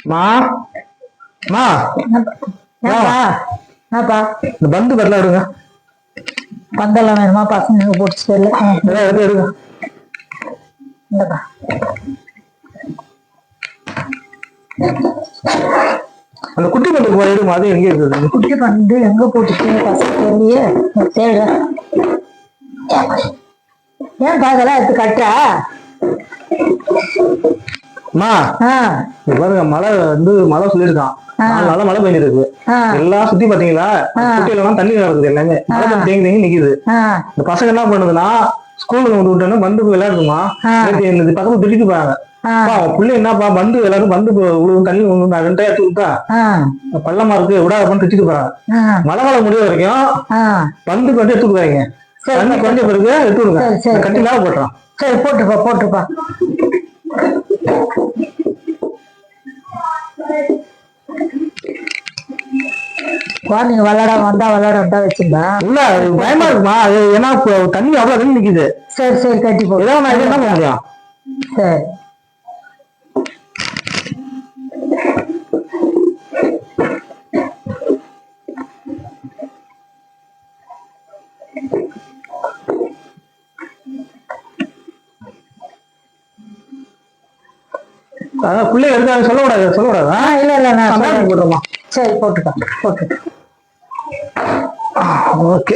மா மா என்னப்பா இந்த பந்து வரல எடுங்க. பந்தெல்லாம் வேணுமா? பசங்க போட்டு தெரியல. எடுங்க. இந்தப்பா அந்த குட்டி பந்து எடுமா, அது எங்க இருக்குது? குட்டி பந்து எங்க போட்டுச்சு பசங்க தெரியலையே. தேடு. ஏன் அதெல்லாம் எடுத்து கட்டா? பாருங்க, மழை சொல்லிருக்கான். 4 நாளா மழை பெஞ்சிருக்கு. எல்லாம் சுத்தி பாத்தீங்களா, குட்டியில தண்ணி நடக்குது. எல்லாமே மழை தண்ணி தேங்கி தேங்கி நிக்குது. இந்த பசங்க என்ன பண்ணுதுன்னா, ஸ்கூல்ல வந்து விட்டோன்னா பந்து விளையாடுமா, பக்கத்துல திட்டிட்டு போறாங்க. பிள்ளை என்னப்பா பந்து எல்லாரும் பந்து விழுவும் தண்ணி விழுவும், நான் 2 எடுத்து விட்டா பள்ளமா இருக்கு விடாதப்பான்னு திட்டிட்டு போறாங்க. மழை காலம் முடிய வரைக்கும் பந்து கொஞ்சம் எடுத்து விடுவாங்க. தண்ணி கொஞ்சம் பிறகு எடுத்து விடுங்க. கட்டிலாம் போட்டுறான். சரி போட்டுப்பா. குழந்தைங்க விளையாட வச்சுருந்தா இல்ல பயமா இருக்குமா? ஏன்னா தண்ணி அவ்வளவு தண்ணி நிக்குது. சரி கட்டி போ. ஏதாவது நான் என்ன பண்ண முடியும்? சரி பிள்ளை எடுத்து சொல்லக்கூடாது. இல்ல போட்டுருமா. சரி போட்டுக்க. ஓகே.